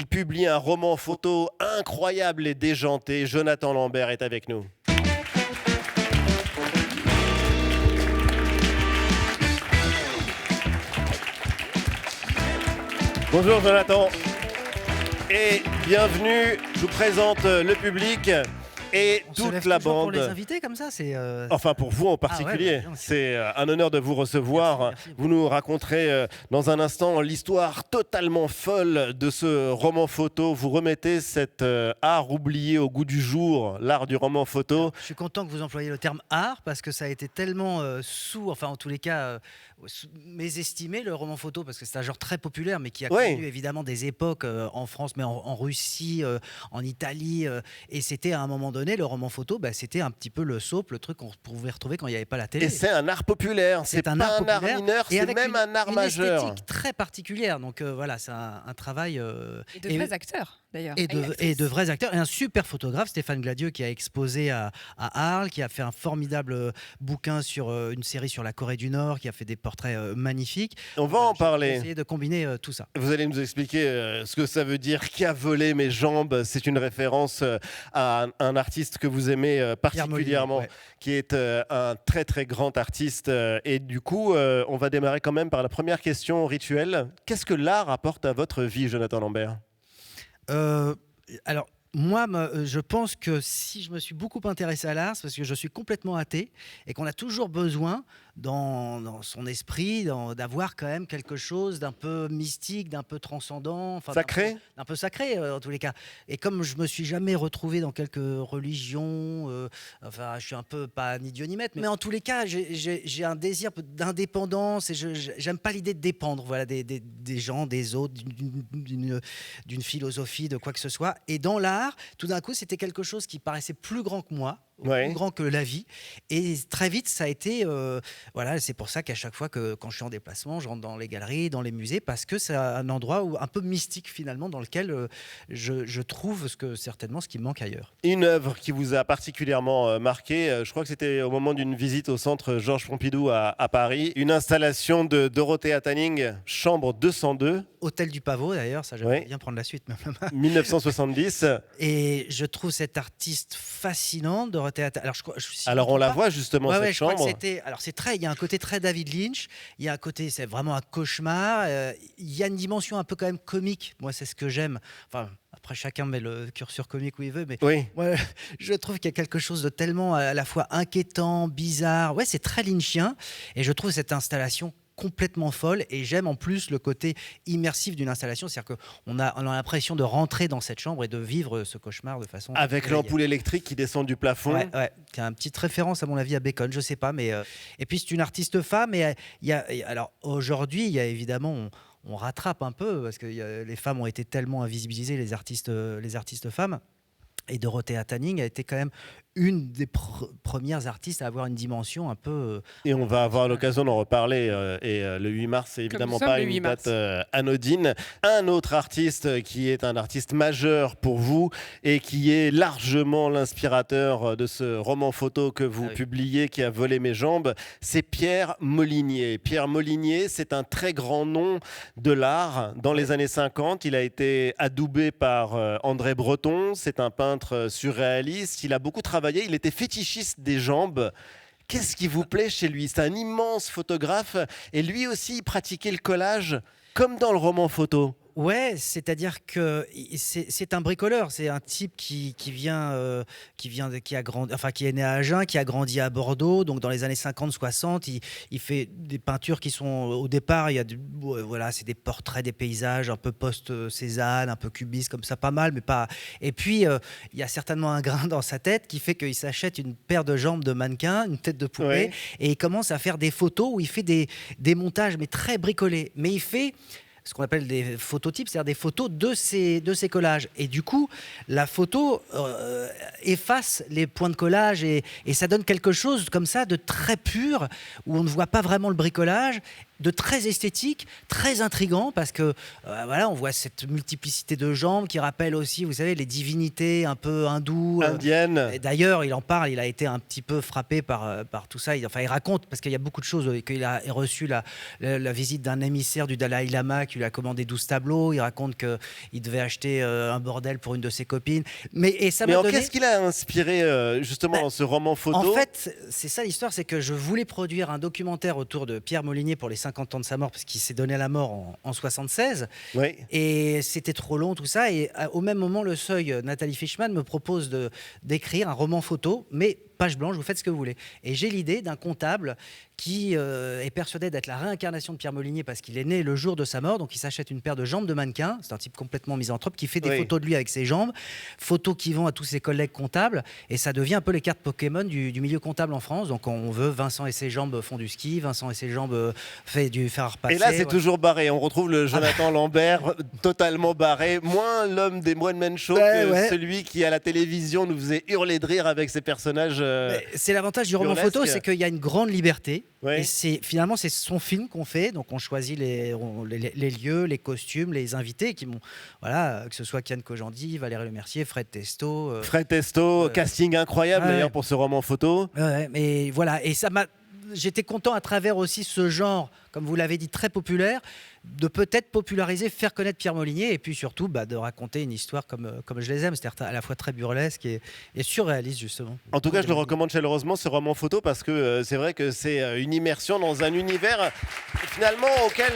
Il publie un roman photo incroyable et déjanté. Jonathan Lambert est avec nous. Bonjour Jonathan et bienvenue. Je vous présente le public et On se toute lève la toujours bande. pour les invités comme ça, c'est. Enfin pour vous en particulier, ouais, bien sûr. c'est un honneur de vous recevoir. Merci. Vous nous raconterez dans un instant l'histoire totalement folle de ce roman photo. Vous remettez cet art oublié au goût du jour, l'art du roman photo. Je suis content que vous employiez le terme art parce que ça a été tellement enfin en tous les cas mésestimé le roman photo parce que c'est un genre très populaire mais qui a connu évidemment des époques en France mais en Russie, en Italie et c'était à un moment donné le roman photo, c'était un petit peu le soap, le truc qu'on pouvait retrouver quand il n'y avait pas la télé. Et c'est un art populaire, c'est pas un art mineur, c'est même un art majeur. Une esthétique très particulière, donc voilà, c'est un travail. Et de vrais acteurs d'ailleurs. Et de vrais acteurs, et un super photographe, Stéphane Gladieux, qui a exposé à Arles, qui a fait un formidable bouquin sur une série sur la Corée du Nord, qui a fait des portraits magnifiques. On va en parler. Essayer de combiner tout ça. Vous allez nous expliquer ce que ça veut dire, qui a volé mes jambes. C'est une référence à un artiste que vous aimez particulièrement, qui est un très très grand artiste. Et du coup, on va démarrer quand même par la première question rituelle. Qu'est-ce que l'art apporte à votre vie, Jonathan Lambert ? Alors, moi, je pense que si je me suis beaucoup intéressé à l'art, c'est parce que je suis complètement athée et qu'on a toujours besoin dans son esprit d'avoir quand même quelque chose d'un peu mystique, d'un peu transcendant, enfin, sacré, d'un peu sacré en tous les cas. Et comme je me suis jamais retrouvé dans quelques religions, enfin, je suis un peu pas ni Dieu ni maître, mais en tous les cas, j'ai un désir d'indépendance et j'aime pas l'idée de dépendre, voilà, des gens, des autres, d'une philosophie, de quoi que ce soit. Et dans l'art, tout d'un coup, c'était quelque chose qui paraissait plus grand que moi. Plus grand que la vie, et très vite ça a été voilà, c'est pour ça qu'à chaque fois que quand je suis en déplacement, je rentre dans les galeries, dans les musées, parce que c'est un endroit un peu mystique finalement, dans lequel je trouve certainement ce qui me manque ailleurs. Une œuvre qui vous a particulièrement marqué, je crois que c'était au moment d'une visite au centre Georges Pompidou à Paris, une installation de Dorothea Tanning, chambre 202. Hôtel du Pavot d'ailleurs, ça j'aimerais bien prendre la suite. 1970. Et je trouve cette artiste fascinante, Dorothea. Alors on la voit justement cette chambre. Alors il y a un côté très David Lynch, il y a un côté, c'est vraiment un cauchemar. Il y a une dimension un peu quand même comique. Moi, c'est ce que j'aime. Enfin, après, chacun met le curseur comique où il veut, mais moi, je trouve qu'il y a quelque chose de tellement à la fois inquiétant, bizarre. Ouais, c'est très lynchien, et je trouve cette installation complètement folle, et j'aime en plus le côté immersif d'une installation, c'est-à-dire qu'on a l'impression de rentrer dans cette chambre et de vivre ce cauchemar de façon... Avec l'ampoule électrique qui descend du plafond. Qui a une petite référence à mon avis à Bacon, je sais pas, mais... Et puis c'est une artiste femme, et alors aujourd'hui, il y a évidemment... On rattrape un peu, parce que les femmes ont été tellement invisibilisées, les artistes femmes. Et Dorothea Tanning a été quand même une des premières artistes à avoir une dimension un peu... Et on va avoir l'occasion d'en reparler. Le 8 mars, c'est évidemment pas une date anodine. Un autre artiste qui est un artiste majeur pour vous et qui est largement l'inspirateur de ce roman photo que vous publiez, qui a volé mes jambes, c'est Pierre Molinier. Pierre Molinier, c'est un très grand nom de l'art. Dans les années 50, il a été adoubé par André Breton. C'est un peintre surréaliste. Il a beaucoup travaillé. Il était fétichiste des jambes. Qu'est-ce qui vous plaît chez lui ? C'est un immense photographe et lui aussi il pratiquait le collage comme dans le roman photo. Ouais, c'est-à-dire que c'est un bricoleur, c'est un type qui est né à Agen, qui a grandi à Bordeaux, donc dans les années 50-60, il fait des peintures qui sont au départ, c'est des portraits, des paysages un peu post-Cézanne, un peu cubistes comme ça, pas mal, mais pas. Et puis il y a certainement un grain dans sa tête qui fait qu'il s'achète une paire de jambes de mannequin, une tête de poupée, et il commence à faire des photos où il fait des montages mais très bricolés, mais il fait ce qu'on appelle des phototypes, c'est-à-dire des photos de ces collages. Et du coup, la photo efface les points de collage et ça donne quelque chose comme ça de très pur, où on ne voit pas vraiment le bricolage. de très esthétique, très intrigant, parce que voilà, on voit cette multiplicité de jambes qui rappelle aussi, vous savez, les divinités un peu hindoues, indiennes. D'ailleurs, il en parle, il a été un petit peu frappé par tout ça. Il raconte, parce qu'il y a beaucoup de choses, qu'il a reçu la visite d'un émissaire du Dalai Lama qui lui a commandé 12 tableaux. Il raconte qu'il devait acheter un bordel pour une de ses copines. Mais qu'est-ce qu'il a inspiré justement dans ce roman photo? En fait, c'est ça l'histoire, c'est que je voulais produire un documentaire autour de Pierre Molinier pour les 50 ans de sa mort, parce qu'il s'est donné la mort en 76. Oui. Et c'était trop long, tout ça. Et au même moment, Le Seuil, Nathalie Fishman me propose d'écrire un roman photo, mais page blanche, vous faites ce que vous voulez. Et j'ai l'idée d'un comptable qui est persuadé d'être la réincarnation de Pierre Molinier parce qu'il est né le jour de sa mort, donc il s'achète une paire de jambes de mannequin. C'est un type complètement misanthrope qui fait des photos de lui avec ses jambes, photos qu'il vend à tous ses collègues comptables, et ça devient un peu les cartes Pokémon du milieu comptable en France. Donc on veut Vincent et ses jambes font du ski, Vincent et ses jambes fait du fer à repasser. Et là c'est toujours barré, on retrouve le Jonathan Lambert totalement barré, moins l'homme des one-man show que celui qui à la télévision nous faisait hurler de rire avec ses personnages. C'est l'avantage du roman photo, c'est qu'il y a une grande liberté. Ouais. Et finalement, c'est son film qu'on fait. Donc, on choisit les lieux, les costumes, les invités qui m'ont, voilà, que ce soit Kian Kojandi, Valérie Lemercier, Fred Testo. Casting incroyable d'ailleurs pour ce roman photo. Mais voilà, et ça m'a. J'étais content à travers aussi ce genre, comme vous l'avez dit, très populaire, de peut-être populariser, faire connaître Pierre Molinier, et puis surtout de raconter une histoire comme je les aime, c'est-à-dire à la fois très burlesque et surréaliste justement. En tout cas, je le recommande chaleureusement, ce roman photo, parce que c'est vrai que c'est une immersion dans un univers finalement auquel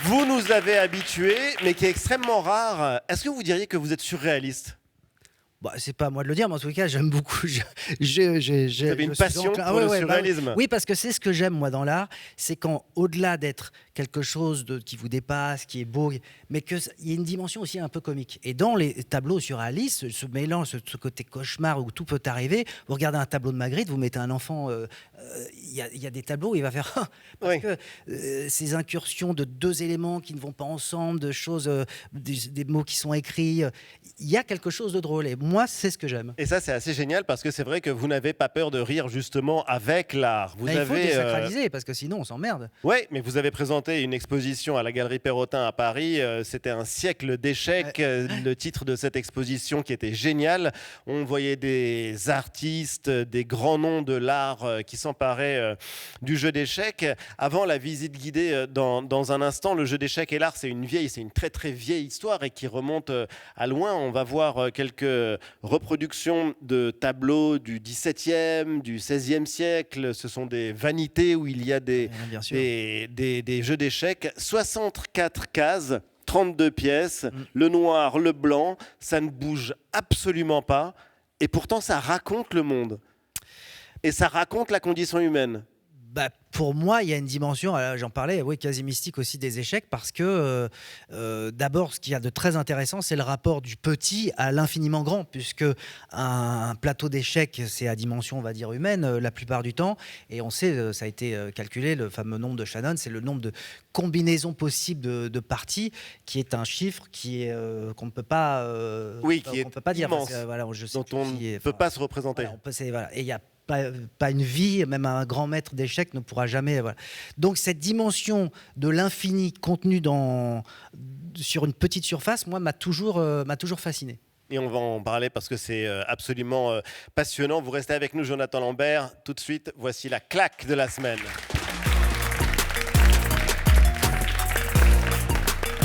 vous nous avez habitués, mais qui est extrêmement rare. Est-ce que vous diriez que vous êtes surréaliste ? C'est pas à moi de le dire, mais en tout cas, j'aime beaucoup. Vous avez une passion pour le surréalisme. Oui, parce que c'est ce que j'aime, moi, dans l'art. C'est quand, au-delà d'être quelque chose qui vous dépasse, qui est beau, mais qu'il y a une dimension aussi un peu comique. Et dans les tableaux surréalistes, ce mélange, ce côté cauchemar où tout peut arriver, vous regardez un tableau de Magritte, vous mettez un enfant, il y a des tableaux où il va faire... parce que ces incursions de deux éléments qui ne vont pas ensemble, de choses, des mots qui sont écrits, il y a quelque chose de drôle. Et moi, c'est ce que j'aime. Et ça, c'est assez génial parce que c'est vrai que vous n'avez pas peur de rire justement avec l'art. Il faut désacraliser parce que sinon, on s'emmerde. Oui, mais vous avez présenté une exposition à la Galerie Perrotin à Paris. C'était un siècle d'échecs. Le titre de cette exposition qui était génial. On voyait des artistes, des grands noms de l'art qui s'emparaient du jeu d'échecs. Avant la visite guidée dans un instant, le jeu d'échecs et l'art, c'est une très très vieille histoire et qui remonte à loin. On va voir quelques reproductions de tableaux du XVIIe, du XVIe siècle. Ce sont des vanités où il y a des jeux d'échecs. 64 cases, 32 pièces, le noir, le blanc, ça ne bouge absolument pas. Et pourtant, ça raconte le monde. Et ça raconte la condition humaine. Pour moi, il y a une dimension, j'en parlais, quasi mystique aussi des échecs, parce que d'abord, ce qu'il y a de très intéressant, c'est le rapport du petit à l'infiniment grand, puisque un plateau d'échecs, c'est à dimension, on va dire, humaine, la plupart du temps, et on sait, ça a été calculé, le fameux nombre de Shannon, c'est le nombre de combinaisons possibles de parties, qui est un chiffre qu'on ne peut pas, qui peut pas dire, immense, dont on ne peut pas se représenter. Et il y a pas une vie, même un grand maître d'échecs ne pourra jamais. Donc cette dimension de l'infini contenue sur une petite surface, moi, m'a toujours fasciné. Et on va en parler parce que c'est absolument passionnant. Vous restez avec nous, Jonathan Lambert. Tout de suite, voici la claque de la semaine.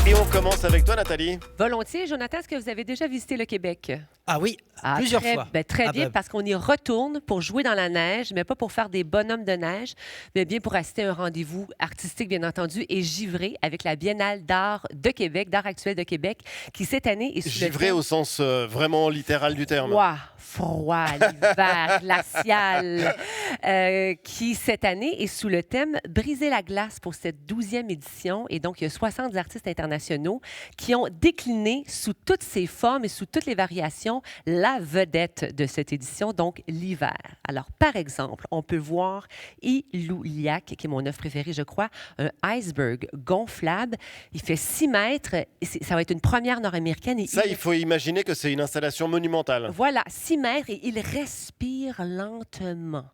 Et on commence avec toi, Nathalie. Volontiers. Jonathan, est-ce que vous avez déjà visité le Québec? Ah oui, plusieurs fois. Très bien, parce qu'on y retourne pour jouer dans la neige, mais pas pour faire des bonhommes de neige, mais bien pour assister à un rendez-vous artistique, bien entendu, et givré avec la Biennale d'art de Québec, d'art actuel de Québec, qui cette année est sous givré au sens vraiment littéral du terme. Froid, l'hiver, glacial, qui cette année est sous le thème « Briser la glace » pour cette 12e édition. Et donc, il y a 60 artistes internationaux qui ont décliné sous toutes ses formes et sous toutes les variations édition, la vedette de cette édition, donc l'hiver. Alors, par exemple, on peut voir Ilouliac, qui est mon œuvre préférée, je crois, un iceberg gonflable. Il fait 6 mètres. Et ça va être une première nord-américaine. Et il faut imaginer que c'est une installation monumentale. Voilà, 6 mètres et il respire lentement.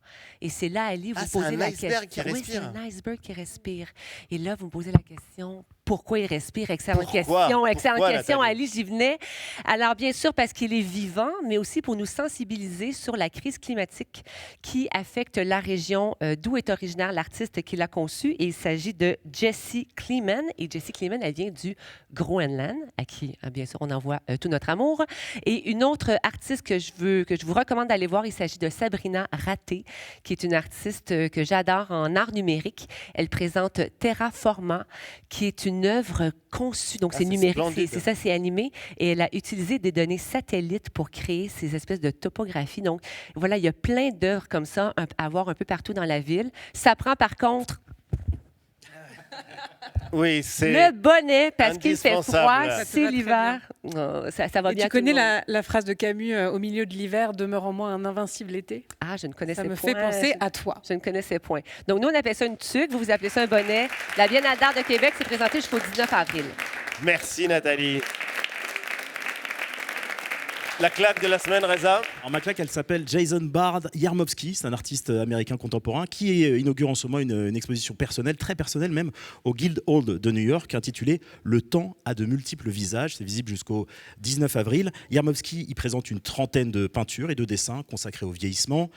Et c'est là, Ali, vous posez la question. Oui, c'est un iceberg qui respire. Et là, vous me posez la question, pourquoi il respire? Excellente question, Ali, j'y venais. Alors, bien sûr, parce qu'il est vivant, mais aussi pour nous sensibiliser sur la crise climatique qui affecte la région d'où est originaire l'artiste qui l'a conçu. Et il s'agit de Jessie Kleeman. Et Jessie Kleeman, elle vient du Groenland, à qui, bien sûr, on envoie tout notre amour. Et une autre artiste que je vous recommande d'aller voir, il s'agit de Sabrina Raté, qui est une artiste que j'adore en art numérique. Elle présente Terraforma, qui est une œuvre conçue, donc c'est numérique, c'est animé, et elle a utilisé des données satellites pour créer ces espèces de topographies. Donc voilà, il y a plein d'œuvres comme ça à voir un peu partout dans la ville. Ça prend par contre le bonnet, parce qu'il fait froid, c'est l'hiver. Ça va bien. Tu connais la phrase de Camus, au milieu de l'hiver, demeure en moi un invincible été? Ah, je ne connaissais pas. Ça me fait penser à toi. Je ne connaissais point. Donc, nous, on appelle ça une tuque, vous appelez ça un bonnet. La Biennale d'art de Québec s'est présentée jusqu'au 19 avril. Merci, Nathalie. La claque de la semaine, Reza? Alors, ma claque, elle s'appelle Jason Bard Yarmovsky. C'est un artiste américain contemporain qui inaugure en ce moment une exposition personnelle, très personnelle même, au Guildhall de New York, intitulée « Le temps a de multiples visages ». C'est visible jusqu'au 19 avril. Yarmovsky y présente une trentaine de peintures et de dessins consacrés au vieillissement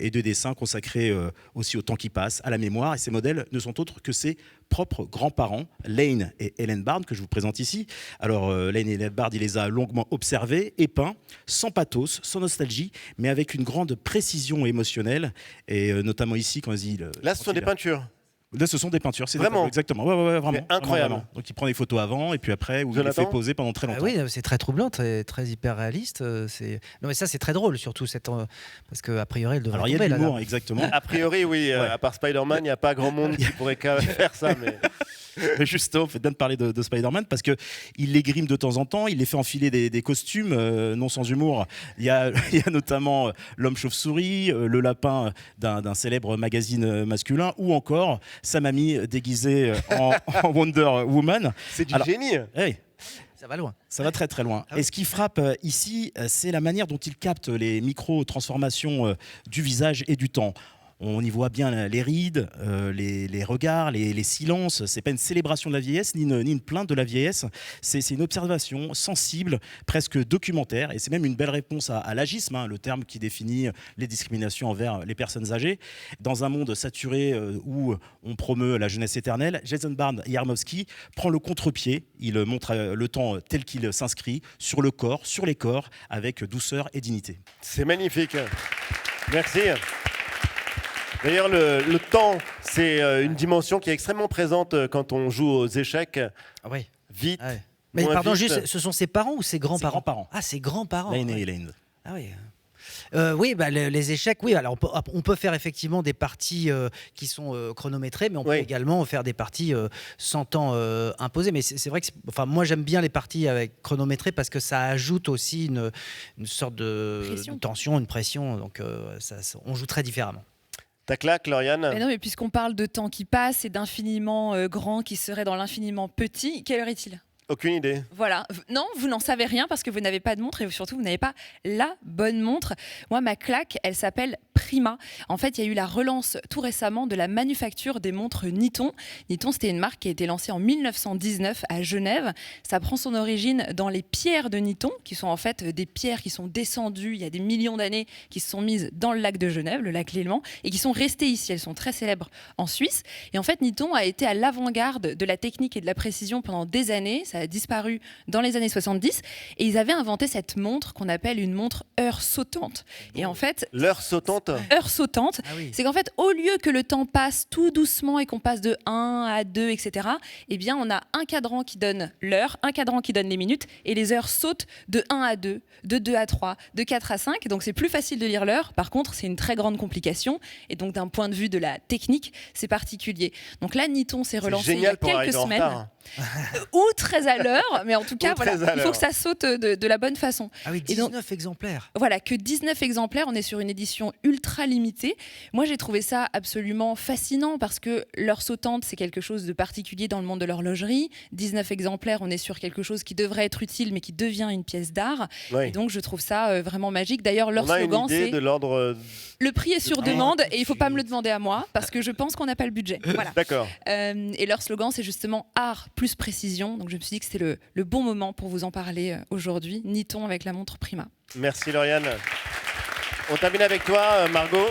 et de dessins consacrés aussi au temps qui passe, à la mémoire. Et ces modèles ne sont autres que ses propres grands-parents, Lane et Ellen Bard, que je vous présente ici. Alors, Lane et Ellen Bard, il les a longuement observés et peints, sans pathos, sans nostalgie, mais avec une grande précision émotionnelle, et notamment ici, quand il... Là, ce sont des peintures. Là, ce sont des peintures, c'est vraiment exactement. Ouais, vraiment. C'est incroyable. Vraiment. Donc, il prend des photos avant, et puis après, il les fait poser pendant très longtemps. Oui, c'est très troublant, très hyper réaliste. Non, mais ça, c'est très drôle, surtout, parce qu'a priori, elle devrait tomber. Alors, il y a de l'humour, exactement. A priori, oui. À part Spider-Man, il n'y a pas grand monde qui pourrait faire ça, mais... Mais justement, faites bien de parler de Spider-Man, parce qu'il les grime de temps en temps, il les fait enfiler des costumes, non sans humour. Il y a notamment l'homme chauve-souris, le lapin d'un célèbre magazine masculin, ou encore sa mamie déguisée en Wonder Woman. C'est du génie. Hey, ça va loin. Ça va très très loin. Et ce qui frappe ici, c'est la manière dont il capte les micro-transformations du visage et du temps. On y voit bien les rides, les regards, les silences. C'est pas une célébration de la vieillesse, ni une plainte de la vieillesse. C'est une observation sensible, presque documentaire. Et c'est même une belle réponse à l'agisme, le terme qui définit les discriminations envers les personnes âgées. Dans un monde saturé où on promeut la jeunesse éternelle, Jason Bard Yarmovsky prend le contre-pied. Il montre le temps tel qu'il s'inscrit sur le corps, sur les corps, avec douceur et dignité. C'est magnifique. Merci. D'ailleurs, le temps, c'est une dimension qui est extrêmement présente quand on joue aux échecs. Ah oui. Vite. Ah oui. Mais pardon, juste, ce sont ses parents ou ses grands-parents? Ses grands-parents. Ah, ses grands-parents. Lane et Elaine. Ah oui. Oui, les échecs, oui. Alors, on peut faire effectivement des parties qui sont chronométrées, mais on peut également faire des parties sans temps imposé. Mais c'est vrai que, moi, j'aime bien les parties avec chronométrées parce que ça ajoute aussi une sorte de tension, une pression. Donc, on joue très différemment. Ta claque, Lauriane? Non, mais puisqu'on parle de temps qui passe et d'infiniment grand qui serait dans l'infiniment petit, quelle heure est-il? Aucune idée. Voilà. Non, vous n'en savez rien parce que vous n'avez pas de montre et surtout, vous n'avez pas la bonne montre. Moi, ma claque, elle s'appelle Prima. En fait, il y a eu la relance tout récemment de la manufacture des montres Niton. Niton, c'était une marque qui a été lancée en 1919 à Genève. Ça prend son origine dans les pierres de Niton, qui sont en fait des pierres qui sont descendues il y a des millions d'années, qui se sont mises dans le lac de Genève, le lac Léman, et qui sont restées ici. Elles sont très célèbres en Suisse. Et en fait, Niton a été à l'avant-garde de la technique et de la précision pendant des années. Ça a disparu dans les années 70 et ils avaient inventé cette montre qu'on appelle une montre heure sautante. Et en fait, l'heure sautante, c'est qu'en fait, au lieu que le temps passe tout doucement et qu'on passe de 1 à 2, etc., eh bien, on a un cadran qui donne l'heure, un cadran qui donne les minutes et les heures sautent de 1 à 2, de 2 à 3, de 4 à 5. Donc, c'est plus facile de lire l'heure. Par contre, c'est une très grande complication et donc, d'un point de vue de la technique, c'est particulier. Donc là, Niton s'est relancé il y a quelques semaines. Ou très à l'heure, mais en tout cas, voilà, il faut que ça saute de la bonne façon. Ah oui, 19 exemplaires. Voilà, que 19 exemplaires, on est sur une édition ultra limitée. Moi, j'ai trouvé ça absolument fascinant parce que l'heure sautante, c'est quelque chose de particulier dans le monde de l'horlogerie. 19 exemplaires, on est sur quelque chose qui devrait être utile, mais qui devient une pièce d'art. Oui. Et donc, je trouve ça vraiment magique. D'ailleurs, leur slogan, c'est de l'ordre... Le prix est sur demande et il ne faut pas me le demander à moi parce que je pense qu'on n'a pas le budget. Voilà. D'accord. Et leur slogan, c'est justement art plus précision. Donc, je me suis dit que c'était le bon moment pour vous en parler aujourd'hui. Niton avec la montre Prima. Merci Lauriane. On termine avec toi, Margot.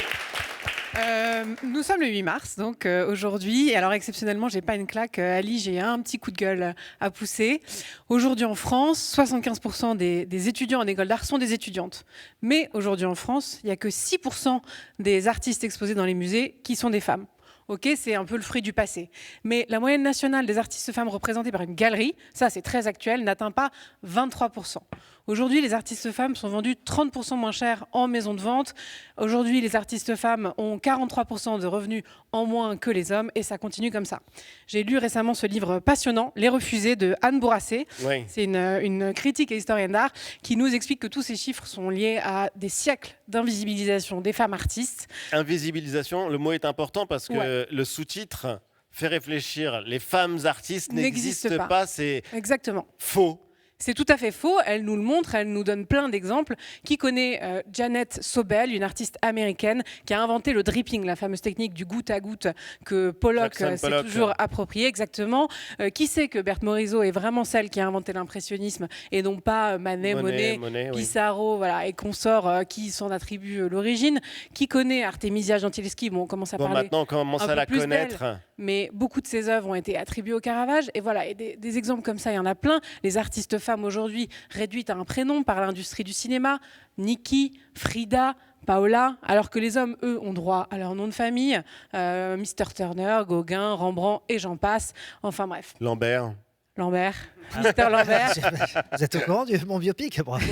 Nous sommes le 8 mars, donc aujourd'hui, et alors exceptionnellement, j'ai pas une claque, Ali, j'ai un petit coup de gueule à pousser. Aujourd'hui en France, 75% des étudiants en école d'art sont des étudiantes. Mais aujourd'hui en France, il n'y a que 6% des artistes exposés dans les musées qui sont des femmes. Ok, c'est un peu le fruit du passé. Mais la moyenne nationale des artistes femmes représentées par une galerie, ça c'est très actuel, n'atteint pas 23%. Aujourd'hui, les artistes femmes sont vendus 30% moins cher en maison de vente. Aujourd'hui, les artistes femmes ont 43% de revenus en moins que les hommes et ça continue comme ça. J'ai lu récemment ce livre passionnant, Les Refusés de Anne Bourrassé. Oui. C'est une critique et historienne d'art qui nous explique que tous ces chiffres sont liés à des siècles d'invisibilisation des femmes artistes. Invisibilisation, le mot est important parce que le sous-titre fait réfléchir. Les femmes artistes n'existent pas, c'est exactement faux. C'est tout à fait faux, elle nous le montre, elle nous donne plein d'exemples. Qui connaît Janet Sobel, une artiste américaine qui a inventé le dripping, la fameuse technique du goutte à goutte que Pollock s'est toujours approprié, exactement. Qui sait que Berthe Morisot est vraiment celle qui a inventé l'impressionnisme et non pas Manet, Monet, Pissarro, voilà, et consorts qui s'en attribuent l'origine. Qui connaît Artemisia Gentileschi, on commence à parler maintenant on commence à la connaître. Mais beaucoup de ses œuvres ont été attribuées au Caravage. Et voilà, et des exemples comme ça, il y en a plein. Les artistes femmes aujourd'hui réduites à un prénom par l'industrie du cinéma, Nikki, Frida, Paola, alors que les hommes, eux, ont droit à leur nom de famille, Mr. Turner, Gauguin, Rembrandt et j'en passe. Enfin bref. Lambert. Mr. Lambert. Vous êtes au courant de mon biopic, bravo.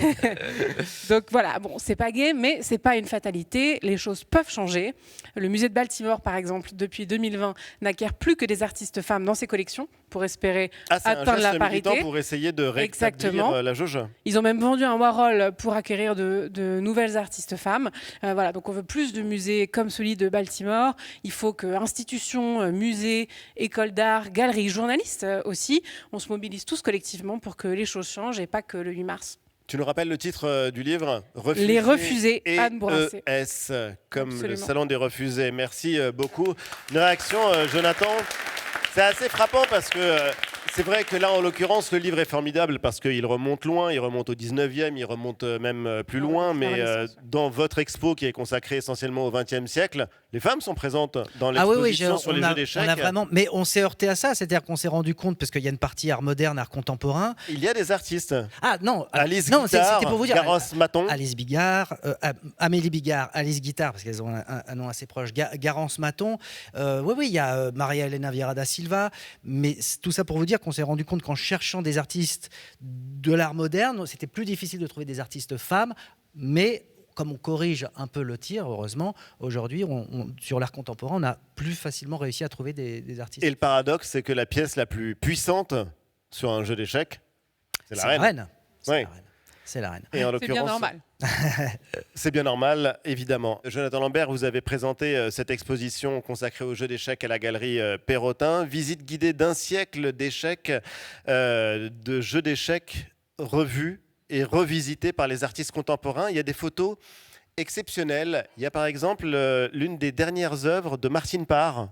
Donc voilà, bon, c'est pas gay, mais c'est pas une fatalité. Les choses peuvent changer. Le musée de Baltimore, par exemple, depuis 2020, n'acquiert plus que des artistes femmes dans ses collections pour espérer atteindre la parité. Pour essayer de rétablir la jauge. Ils ont même vendu un Warhol pour acquérir de nouvelles artistes femmes. Voilà, donc on veut plus de musées comme celui de Baltimore. Il faut que institutions, musées, écoles d'art, galeries, journalistes aussi, on se mobilise tous collectivement pour que les choses changent et pas que le 8 mars. Tu nous rappelles le titre du livre Les Refusés, Anne Bourrassé. Comme Absolument. le salon des refusés. Merci beaucoup. Une réaction, Jonathan? C'est assez frappant parce que c'est vrai que là, en l'occurrence, le livre est formidable parce qu'il remonte loin, il remonte au 19e, il remonte même plus loin. Mais dans votre expo qui est consacrée essentiellement au 20e siècle, les femmes sont présentes dans l'exposition sur les jeux d'échecs. Mais on s'est heurté à ça, c'est-à-dire qu'on s'est rendu compte, parce qu'il y a une partie art moderne, art contemporain. Il y a des artistes. Ah non, Alice Guittard, c'était pour vous dire, Garance Maton. Alice Bigard, Amélie Bigard, Alice Guittard, parce qu'elles ont un nom assez proche, Garance Maton. Oui, il y a Maria Elena Vieira da Silva. Mais tout ça pour vous dire qu'on s'est rendu compte qu'en cherchant des artistes de l'art moderne, c'était plus difficile de trouver des artistes femmes, mais comme on corrige un peu le tir, heureusement, aujourd'hui, sur l'art contemporain, on a plus facilement réussi à trouver des artistes. Et le paradoxe, c'est que la pièce la plus puissante sur un jeu d'échecs, c'est la reine. C'est la reine. Et en l'occurrence, c'est bien normal. C'est bien normal, évidemment. Jonathan Lambert, vous avez présenté cette exposition consacrée aux jeux d'échecs à la galerie Perrotin. Visite guidée d'un siècle d'échecs, de jeux d'échecs revus et revisités par les artistes contemporains. Il y a des photos exceptionnelles. Il y a par exemple l'une des dernières œuvres de Martine Parr.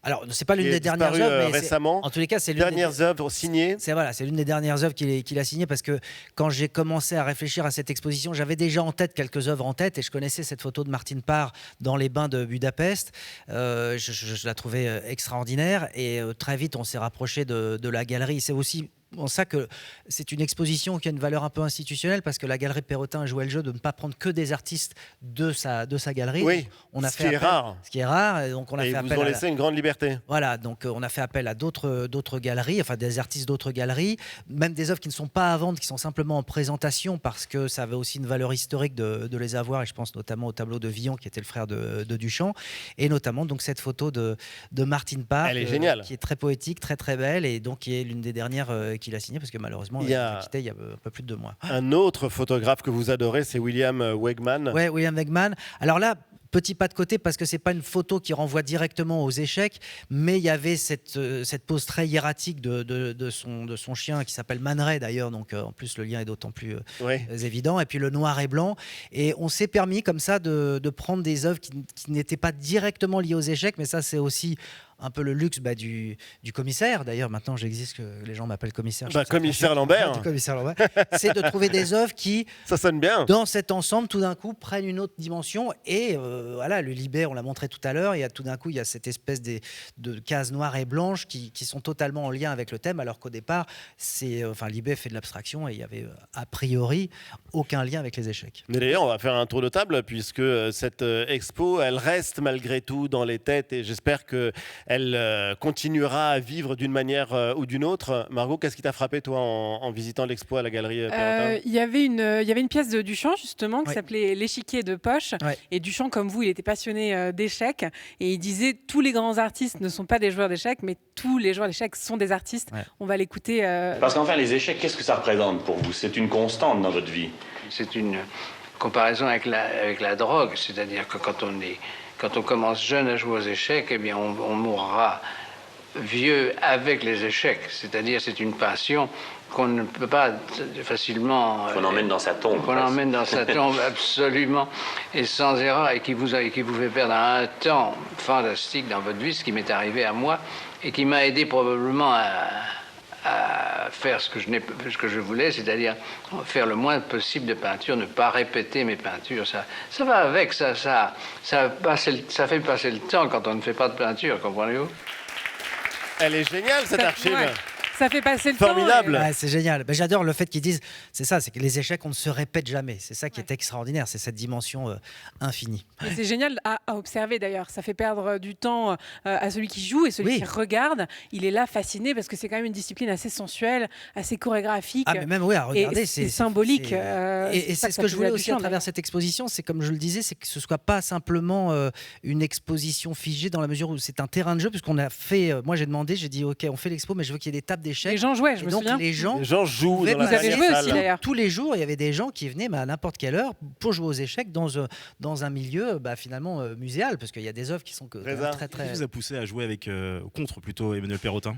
Alors, c'est pas l'une des dernières œuvres, mais récemment. En tous les cas, c'est l'une dernières œuvres signées. C'est l'une des dernières œuvres qu'il a signées parce que quand j'ai commencé à réfléchir à cette exposition, j'avais déjà en tête quelques œuvres en tête et je connaissais cette photo de Martine Parr dans les bains de Budapest. Je la trouvais extraordinaire et très vite on s'est rapproché de la galerie. C'est aussi en ça que c'est une exposition qui a une valeur un peu institutionnelle parce que la galerie Perrotin a joué le jeu de ne pas prendre que des artistes de sa galerie. Oui, on a ce qui est rare. Ce qui est rare. Et donc on a et fait ils vous appel ont laissé une grande liberté. Voilà, donc on a fait appel à d'autres galeries, enfin des artistes d'autres galeries, même des œuvres qui ne sont pas à vendre, qui sont simplement en présentation parce que ça avait aussi une valeur historique de les avoir. Et je pense notamment au tableau de Villon qui était le frère de Duchamp, et notamment donc cette photo de Martine Park. Elle est géniale. Qui est très poétique, très très belle, et donc qui est l'une des dernières qu'il a signées parce que malheureusement il a quitté il y a un peu plus de 2 mois. Un autre photographe que vous adorez, c'est William Wegman. Ouais, William Wegman. Alors là, petit pas de côté parce que c'est pas une photo qui renvoie directement aux échecs, mais il y avait cette pose très hiératique de son chien qui s'appelle Man Ray d'ailleurs, donc en plus le lien est d'autant plus évident, et puis le noir et blanc, et on s'est permis comme ça de prendre des œuvres qui n'étaient pas directement liées aux échecs, mais ça c'est aussi un peu le luxe du commissaire. D'ailleurs, maintenant, j'existe, que les gens m'appellent commissaire. Commissaire Lambert. Commissaire Lambert. C'est de trouver des œuvres qui, ça sonne bien, dans cet ensemble, tout d'un coup, prennent une autre dimension. Et voilà, le Libet, on l'a montré tout à l'heure, et tout d'un coup, il y a cette espèce de cases noires et blanches qui sont totalement en lien avec le thème, alors qu'au départ, Libet fait de l'abstraction et il y avait a priori aucun lien avec les échecs. Mais d'ailleurs, on va faire un tour de table puisque cette expo, elle reste malgré tout dans les têtes, et j'espère que elle continuera à vivre d'une manière ou d'une autre. Margot, qu'est-ce qui t'a frappé, toi, en visitant l'expo à la galerie Perrotin ? Il y avait une pièce de Duchamp, justement, qui s'appelait L'échiquier de poche. Ouais. Et Duchamp, comme vous, il était passionné d'échecs. Et il disait, tous les grands artistes ne sont pas des joueurs d'échecs, mais tous les joueurs d'échecs sont des artistes. Ouais. On va l'écouter. Parce qu'enfin, les échecs, qu'est-ce que ça représente pour vous ? C'est une constante dans votre vie ? C'est une comparaison avec la drogue. C'est-à-dire que quand on commence jeune à jouer aux échecs, eh bien, on mourra vieux avec les échecs. C'est-à-dire, c'est une passion qu'on ne peut pas facilement... Qu'on emmène dans sa tombe. Qu'on emmène dans sa tombe, absolument, et sans erreur, et qui vous fait perdre un temps fantastique dans votre vie, ce qui m'est arrivé à moi, et qui m'a aidé probablement à faire ce que je voulais, c'est-à-dire faire le moins possible de peinture, ne pas répéter mes peintures. Ça va avec, ça fait passer le temps quand on ne fait pas de peinture, comprenez-vous ? Elle est géniale, cette archive. Ouais. Ça fait passer le Formidable. temps. Ouais, c'est génial. Ben, j'adore le fait qu'ils disent, c'est que les échecs, on ne se répète jamais. C'est ça qui est extraordinaire, c'est cette dimension infinie. Et c'est génial à observer d'ailleurs. Ça fait perdre du temps à celui qui joue, et celui qui regarde, il est là fasciné parce que c'est quand même une discipline assez sensuelle, assez chorégraphique. Ah, mais même à regarder, c'est symbolique. Et c'est ce que je voulais aussi à travers cette exposition, c'est comme je le disais, c'est que ce soit pas simplement une exposition figée dans la mesure où c'est un terrain de jeu, puisqu'on a fait. Moi, j'ai demandé, j'ai dit, ok, on fait l'expo, mais je veux qu'il y ait des tables d'échecs. Les gens jouaient, je me souviens. Les gens jouent dans la salle. Aussi, d'ailleurs. Tous les jours, il y avait des gens qui venaient à n'importe quelle heure pour jouer aux échecs dans un milieu finalement muséal, parce qu'il y a des œuvres qui sont très très. Qu'est-ce qui vous a poussé à jouer contre plutôt Emmanuel Perrotin ?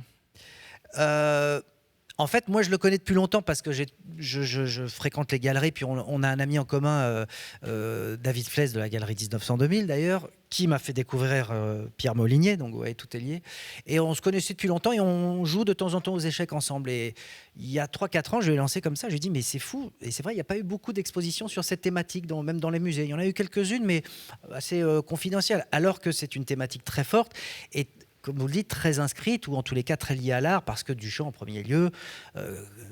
En fait, moi, je le connais depuis longtemps parce que je fréquente les galeries. Puis on a un ami en commun, David Fless de la galerie 1900-2000 d'ailleurs, qui m'a fait découvrir Pierre Molinier. Donc, ouais, tout est lié. Et on se connaissait depuis longtemps et on joue de temps en temps aux échecs ensemble. Et il y a 3-4 ans, je l'ai lancé comme ça. Je lui ai dit, mais c'est fou. Et c'est vrai, il n'y a pas eu beaucoup d'expositions sur cette thématique, même dans les musées. Il y en a eu quelques-unes, mais assez confidentielles. Alors que c'est une thématique très forte. Et comme vous le dites, très inscrite, ou en tous les cas très liée à l'art, parce que Duchamp, en premier lieu,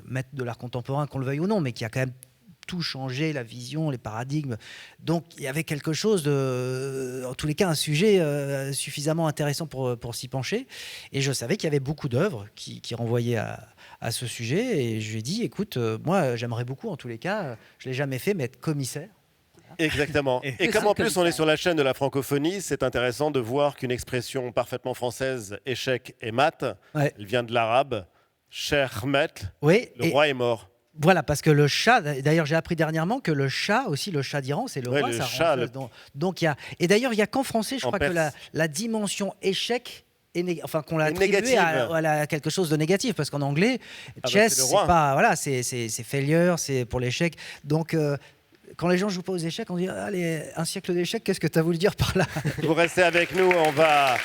maître de l'art contemporain, qu'on le veuille ou non, mais qui a quand même tout changé, la vision, les paradigmes. Donc il y avait quelque chose en tous les cas, un sujet suffisamment intéressant pour s'y pencher. Et je savais qu'il y avait beaucoup d'œuvres qui renvoyaient à ce sujet. Et je lui ai dit, écoute, moi j'aimerais beaucoup, en tous les cas, je ne l'ai jamais fait, mais être commissaire. Exactement. Et comme en plus on est sur la chaîne de la francophonie, c'est intéressant de voir qu'une expression parfaitement française, échec et mat, elle vient de l'arabe, Chermet, le roi est mort. Voilà, parce que le chat, d'ailleurs j'ai appris dernièrement que le chat d'Iran, c'est le roi. Le ça chat, donc il y a, et d'ailleurs il n'y a qu'en français, je crois que la dimension échec, qu'on l'a attribué à quelque chose de négatif, parce qu'en anglais, chess, c'est pas, voilà, c'est failure, c'est pour l'échec. Donc quand les gens jouent pas aux échecs, on dit allez, un siècle d'échecs, qu'est-ce que tu as voulu dire par là ? Vous restez avec nous, on va